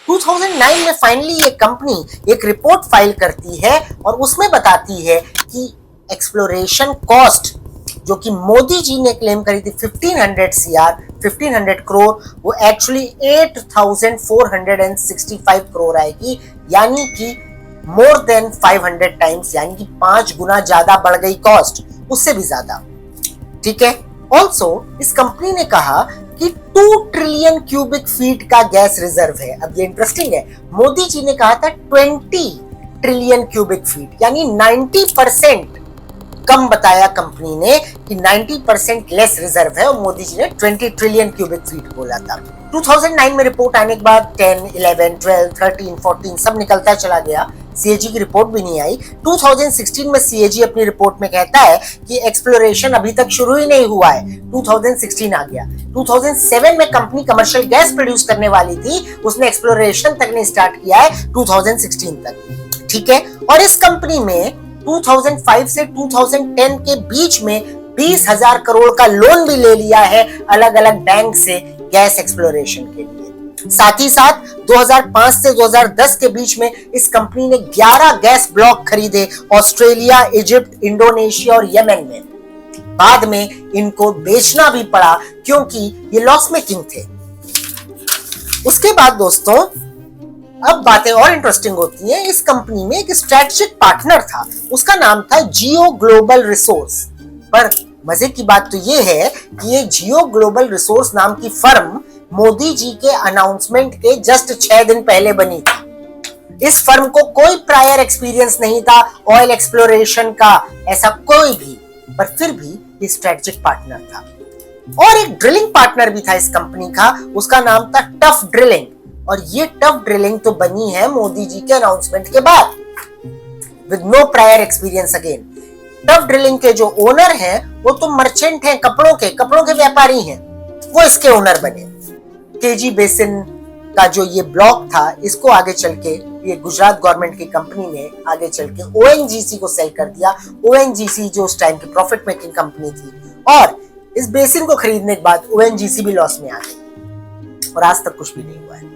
2009 में फाइनली ये कंपनी एक रिपोर्ट फाइल करती है और उसमें बताती है कि एक्सप्लोरेशन कॉस्ट जो कि मोदी जी ने क्लेम करी थी 1500 करोड़, वो एक्चुअली 8465 करोड़ आएगी, यानी कि मोर देन 500 टाइम्स, यानी कि 5 गुना ज्यादा बढ़ गई कॉस्ट, उससे भी ज्यादा। ठीक है। ऑल्सो इस कंपनी ने कहा कि 2 ट्रिलियन क्यूबिक फीट का गैस रिजर्व है। अब ये इंटरेस्टिंग है, मोदी जी ने कहा था 20 ट्रिलियन क्यूबिक फीट, यानी 90% कम बताया कंपनी ने कि 90% लेस रिजर्व है, और मोदी जी ने 20 ट्रिलियन क्यूबिक फीट बोला था। 2009 में रिपोर्ट आने के बाद 10, 11, 12, 13, 14 सब निकलता चला गया, सीएजी की रिपोर्ट भी नहीं आई। 2016 में सीएजी अपनी रिपोर्ट में कहता है कि एक्सप्लोरेशन अभी तक शुरू ही नहीं हुआ है। 2016 आ गया। 2007 में कंपनी कमर्शियल गैस प्रोड्यूस करने वाली थी, उसने एक्सप्लोरेशन तक नहीं स्टार्ट किया है 2016 तक। ठीक है। और इस कंपनी में 2005 से 2010 के बीच में 20,000 करोड़ का लोन भी ले लिया है अलग अलग बैंक से गैस एक्सप्लोरेशन के लिए। साथ ही साथ 2005 से 2010 के बीच में इस कंपनी ने 11 गैस ब्लॉक खरीदे ऑस्ट्रेलिया, इजिप्ट, इंडोनेशिया और यमन में। बाद में इनको बेचना भी पड़ा क्योंकि ये लॉस मेकिंग थे। उसके बाद दोस्तों अब बातें और इंटरेस्टिंग होती हैं। इस कंपनी में एक स्ट्रेटेजिक पार्टनर था, उसका नाम था जियो ग्लोबल रिसोर्स। पर मजे की बात तो ये है कि ये जियो ग्लोबल रिसोर्स नाम की फर्म मोदी जी के अनाउंसमेंट के जस्ट 6 दिन पहले बनी थी। इस फर्म को कोई प्रायर एक्सपीरियंस नहीं था ऑयल एक्सप्लोरेशन का, ऐसा कोई भी, पर फिर भी ये स्ट्रेटेजिक पार्टनर था। और एक ड्रिलिंग पार्टनर भी था इस कंपनी का, उसका नाम था टफ ड्रिलिंग। और ये टफ ड्रिलिंग तो बनी है मोदी जी के अनाउंसमेंट के बाद, with no prior experience again. Tough drilling के जो ओनर हैं वो तो मर्चेंट हैं, कपड़ों के व्यापारी हैं, वो इसके ओनर बने। केजी बेसिन का जो ये ब्लॉक था, इसको आगे चल के ये गुजरात गवर्नमेंट की कंपनी ने आगे चल के ओएनजीसी को सेल कर दिया। ओएनजीसी जो उस टाइम की प्रॉफिट मेकिंग कंपनी थी, और इस बेसिन को खरीदने के बाद ओएनजीसी भी लॉस में आ गई और आज तक कुछ भी नहीं हुआ है।